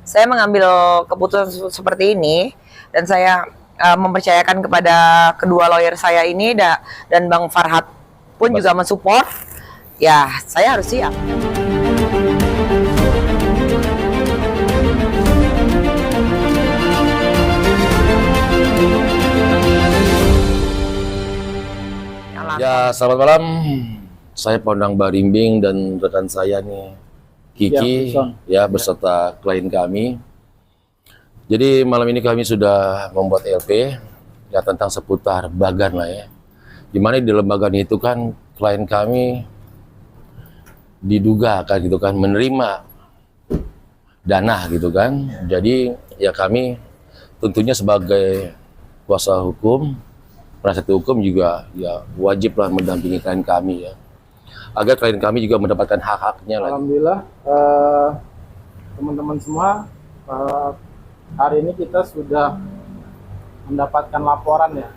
saya mengambil keputusan seperti ini dan saya mempercayakan kepada kedua lawyer saya ini dan Bang Farhad pun juga mensupport. Ya, saya harus siap. Ya, selamat malam. Saya Pondang Barimbing dan rekan saya nih Kiki ya beserta klien kami. Jadi malam ini kami sudah membuat LP ya tentang seputar Bagan lah ya. Dimana di dalam Bagan itu kan klien kami diduga kan gitu kan menerima dana gitu kan. Jadi ya kami tentunya sebagai kuasa hukum, penasihat hukum juga ya wajiblah mendampingi klien kami ya, agar klien kami juga mendapatkan hak-haknya. Alhamdulillah teman-teman semua, hari ini kita sudah mendapatkan laporan ya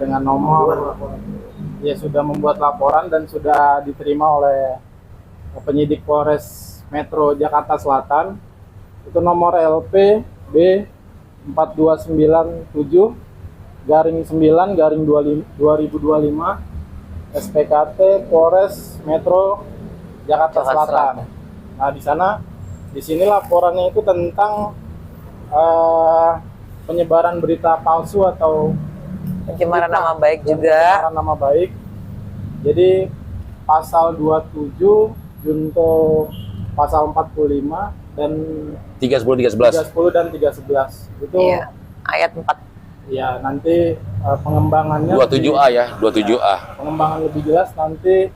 dengan nomor ya, sudah membuat laporan dan sudah diterima oleh penyidik Polres Metro Jakarta Selatan. Itu nomor LP B 4297 garing 9 garing 2025 SPKT Polres Metro Jakarta Selatan. Nah, di sini laporannya itu tentang penyebaran berita palsu atau Pencemaran nama baik juga. Pencemaran nama baik. Jadi pasal 27 junto pasal 45 dan 310 dan 311 itu iya, ayat 4. Ya, nanti pengembangannya 27A ya, 27A. Pengembangan lebih jelas nanti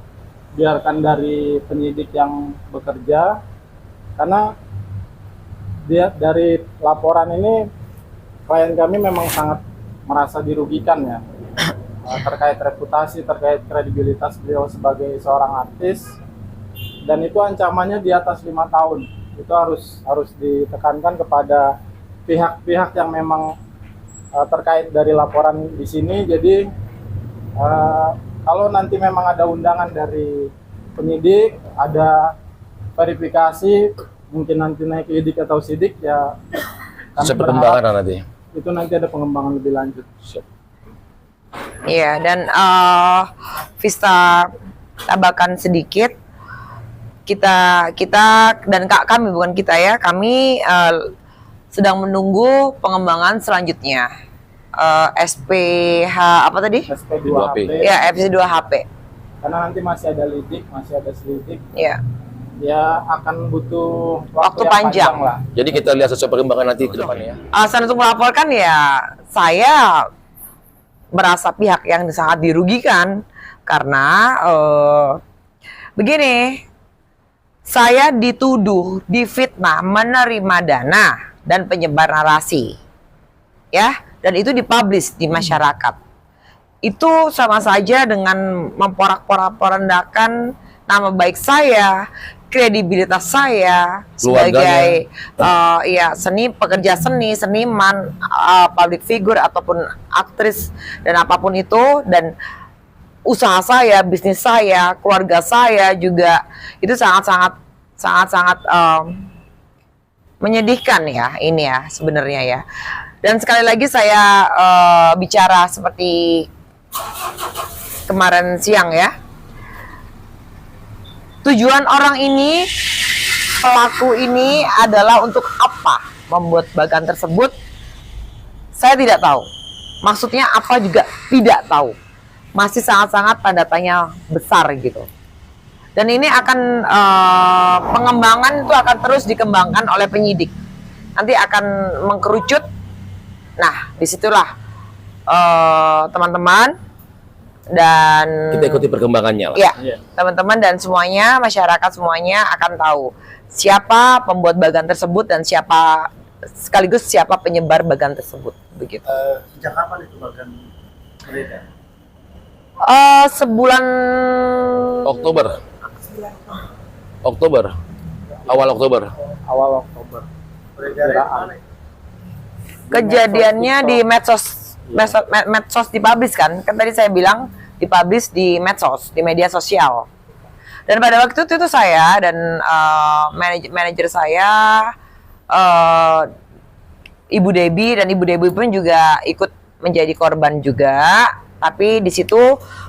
biarkan dari penyidik yang bekerja, karena dia dari laporan ini klien kami memang sangat merasa dirugikan ya terkait reputasi, terkait kredibilitas beliau sebagai seorang artis, dan itu ancamannya di atas 5 tahun. Itu harus ditekankan kepada pihak-pihak yang memang terkait dari laporan di sini. Jadi kalau nanti memang ada undangan dari penyidik, ada verifikasi, mungkin nanti naik lidik atau sidik ya, Bisa perkembangan nanti. Itu nanti ada pengembangan lebih lanjut. Iya, dan Vista tambahkan sedikit, kita dan kami, bukan kita ya, kami sedang menunggu pengembangan selanjutnya. SPH apa tadi? SP2HP. Ya, SP2HP. Karena nanti masih ada lidik, masih ada selidik. Ya. Ya akan butuh Waktu yang panjang lah. Jadi kita lihat sesuai perkembangan nanti ke depannya ya. Alasan untuk melaporkan ya, saya merasa pihak yang sangat dirugikan karena begini, saya dituduh, difitnah, menerima dana dan penyebar narasi, ya, dan itu dipublish di masyarakat. Itu sama saja dengan memporak-porandakan nama baik saya, kredibilitas saya sebagai ya pekerja seni, seniman, public figure ataupun aktris dan apapun itu, dan usaha saya, bisnis saya, keluarga saya juga, itu sangat menyedihkan ya ini ya sebenarnya ya. Dan sekali lagi saya bicara seperti kemarin siang ya. Tujuan orang ini, pelaku ini adalah untuk apa membuat Bagan tersebut? Saya tidak tahu. Maksudnya apa juga tidak tahu. Masih sangat-sangat tanda tanya besar gitu. Dan ini akan pengembangan itu akan terus dikembangkan oleh penyidik. Nanti akan mengkerucut. Nah, disitulah teman-teman dan kita ikuti perkembangannya lah. Ya, teman-teman dan semuanya, masyarakat semuanya akan tahu siapa pembuat Bagan tersebut dan siapa sekaligus siapa penyebar Bagan tersebut, begitu. Sejak kapan itu Bagan beredar? Sebulan awal Oktober. Beredar mana? Kejadiannya di medsos dipublish kan tadi saya bilang dipublish di medsos, di media sosial. Dan pada waktu itu saya dan manajer saya eh, Ibu Debbie, dan Ibu Debbie pun juga ikut menjadi korban juga. Tapi di situ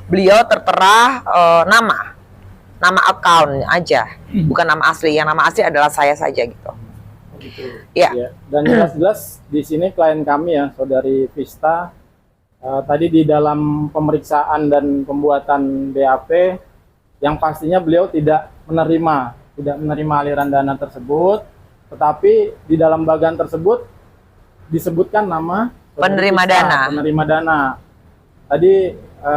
beliau tertera nama account aja, bukan nama asli. Yang nama asli adalah saya saja gitu. Gitu. Ya. Ya. Dan jelas-jelas di sini klien kami ya, Saudari Vista, tadi di dalam pemeriksaan dan pembuatan BAP, yang pastinya beliau tidak menerima aliran dana tersebut, tetapi di dalam bagan tersebut disebutkan nama Penerima Vista, dana. Penerima dana. Tadi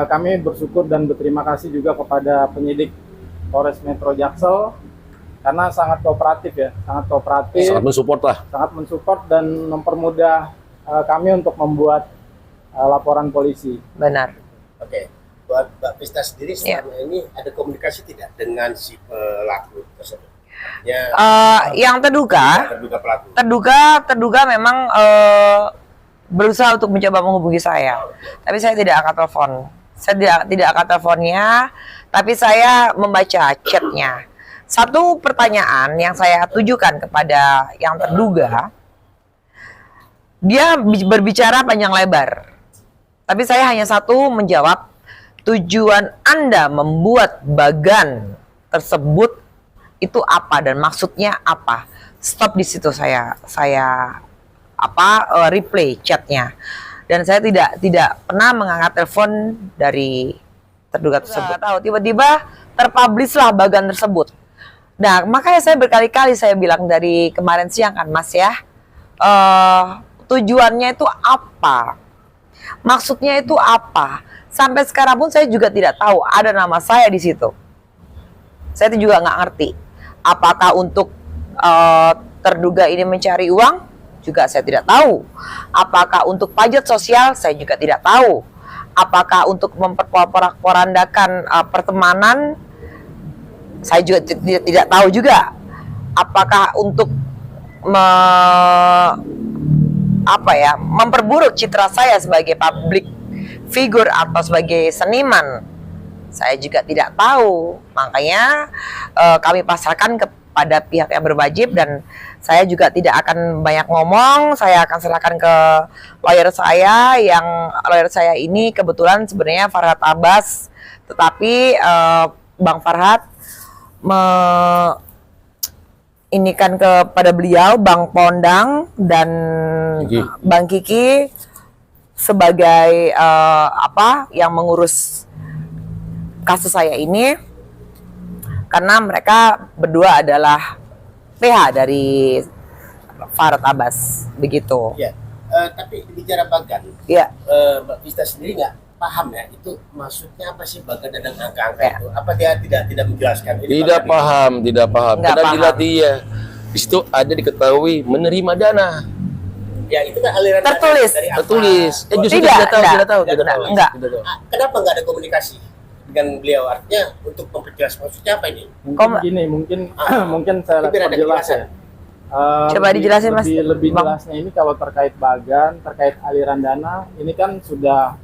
kami bersyukur dan berterima kasih juga kepada penyidik Polres Metro Jaksel karena sangat kooperatif ya, Sangat mensupport lah. sangat mensupport dan mempermudah kami untuk membuat laporan polisi. Benar. Oke, buat Mbak Vista sendiri selama ini ada komunikasi tidak dengan si pelaku tersebut? Ya, Yang terduga pelaku. terduga memang berusaha untuk mencoba menghubungi saya, tapi saya tidak angkat telepon. Saya tidak angkat teleponnya, tapi saya membaca chatnya. Satu pertanyaan yang saya tujukan kepada yang terduga, dia berbicara panjang lebar, tapi saya hanya satu menjawab, tujuan Anda membuat bagan tersebut itu apa dan maksudnya apa? Stop di situ saya replay chatnya, dan saya tidak pernah mengangkat telepon dari terduga tersebut. Tahu tiba-tiba terpublish-lah bagan tersebut. Nah, makanya saya berkali-kali saya bilang dari kemarin siang kan Mas ya, tujuannya itu apa? Maksudnya itu apa? Sampai sekarang pun saya juga tidak tahu ada nama saya di situ. Saya itu juga nggak ngerti. Apakah untuk terduga ini mencari uang? Juga saya tidak tahu. Apakah untuk pajak sosial? Saya juga tidak tahu. Apakah untuk memperporandakan pertemanan? Saya juga tidak tahu juga. Apakah untuk memperburuk citra saya sebagai public figure atau sebagai seniman? Saya juga tidak tahu. Makanya kami pasrahkan kepada pihak yang berwajib, dan saya juga tidak akan banyak ngomong. Saya akan serahkan ke lawyer saya, yang lawyer saya ini kebetulan sebenarnya Farhad Abbas, tetapi Bang Farhad inikan kepada beliau Bang Pondang dan Bang Kiki sebagai yang mengurus kasus saya ini, karena mereka berdua adalah PH dari Farhad Abbas, begitu. Ya, tapi bicara bagan, Ya. Mbak Vista sendiri nggak paham ya itu maksudnya apa sih bagan dan angka-angka Ya. itu? Apa dia tidak menjelaskan? Ini Tidak bagan paham. Nggak Karena paham. dilatih ya. Di situ ada diketahui menerima dana. Ya itu kan aliran dana Tertulis. dari apa? Tertulis. Justru Tidak, tidak tahu. enggak. Kenapa nggak ada komunikasi dengan beliau? Artinya untuk memperjelas maksudnya apa ini? Mungkin mungkin saya Biar ada perjelas ya. Coba dijelasin, Mas. Lebih Bang. jelasnya ini kalau terkait bagan, terkait aliran dana, ini kan sudah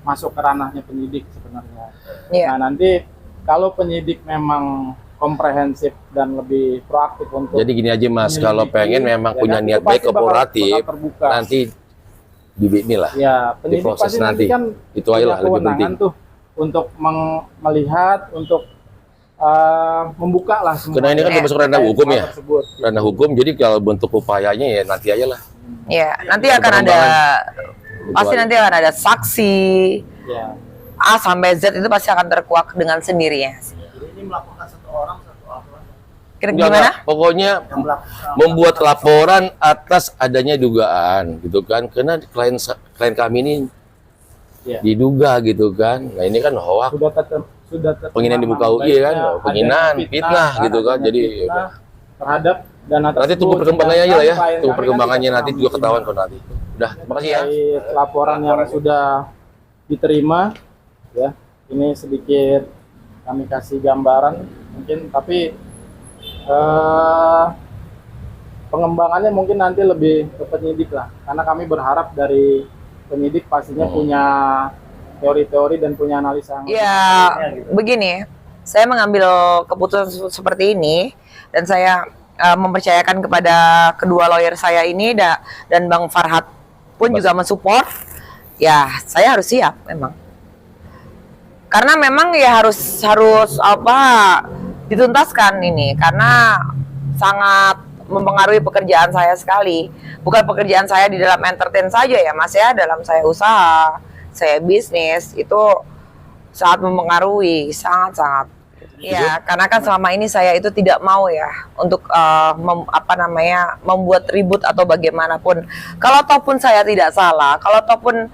masuk ke ranahnya penyidik sebenarnya. Iya. Nah, nanti kalau penyidik memang komprehensif dan lebih proaktif untuk Jadi gini aja Mas, kalau menyelidiki, pengen memang ya punya kan, niat itu pasti baik kooperatif, bakal terbuka. nanti di inilah. Ya, penyidik diproses pasti nanti nanti. kan Itu aja lah, punya lebih kewenangan penting. tuh untuk melihat, untuk membuka lah semua. Karena ini kan Ya. masuk ranah hukum ya. Tersebut. Ranah hukum, jadi kalau bentuk upayanya ya nanti aja lah. Ya, nanti akan ada, pasti aja. nanti akan ada saksi Ya. A sampai Z, itu pasti akan terkuak dengan sendirinya. Jadi ini melakukan satu orang satu apa? Enggak, Gimana? pokoknya Yang melakukan membuat laporan atas adanya dugaan gitu kan, karena klien kami ini Ya. diduga gitu kan. Nah ini kan hoak, sudah penghinaan di muka UI kan, penghinaan, fitnah gitu kan. Jadi fitnah terhadap dana nanti tersebut. tunggu perkembangannya aja lah ya, Sedangkan klien tunggu kami perkembangannya kan nanti juga ketahuan kok nanti. Udah, makasih ya. dari laporan yang sudah diterima ya, ini sedikit kami kasih gambaran mungkin, tapi pengembangannya mungkin nanti lebih ke penyidik lah, karena kami berharap dari penyidik pastinya punya teori-teori dan punya analisa yang Ya, begini, saya mengambil keputusan seperti ini, dan saya mempercayakan kepada kedua lawyer saya ini dan Bang Farhad pun juga mensupport, ya saya harus siap memang. Karena memang ya harus dituntaskan ini karena sangat mempengaruhi pekerjaan saya sekali. Bukan pekerjaan saya di dalam entertain saja ya Mas ya, dalam saya usaha, saya bisnis itu sangat mempengaruhi, sangat-sangat. Ya, karena kan selama ini saya itu tidak mau ya untuk membuat ribut atau bagaimanapun. Kalau ataupun saya tidak salah, kalau ataupun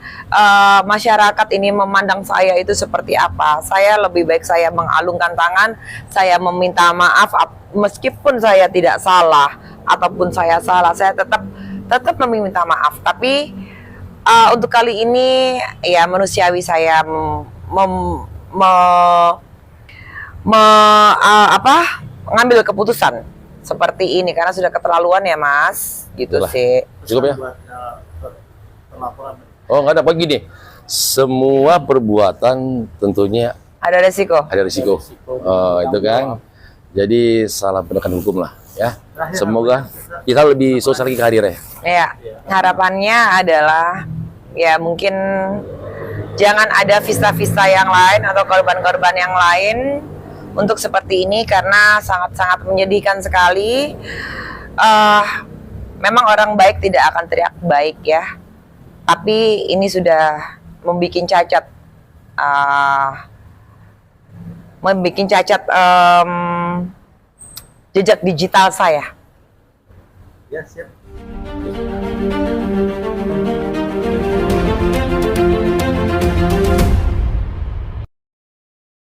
masyarakat ini memandang saya itu seperti apa, saya lebih baik saya mengalungkan tangan, saya meminta maaf meskipun saya tidak salah ataupun saya salah, saya tetap meminta maaf. Tapi untuk kali ini ya manusiawi saya mengambil keputusan seperti ini karena sudah keterlaluan ya Mas, gitu Itulah. sih. Cukup ya? Buat pelaporan. Oh, nggak ada begini. Semua perbuatan tentunya Ada resiko. ada risiko. Oh, itu kan. Jadi salah penegakan hukum lah, ya. Semoga kita lebih sukses lagi karirnya. Ya, harapannya adalah ya mungkin jangan ada vista-vista yang lain atau korban-korban yang lain untuk seperti ini karena sangat-sangat menyedihkan sekali. Memang orang baik tidak akan teriak baik ya, tapi ini sudah membuat cacat jejak digital saya. Ya, siap.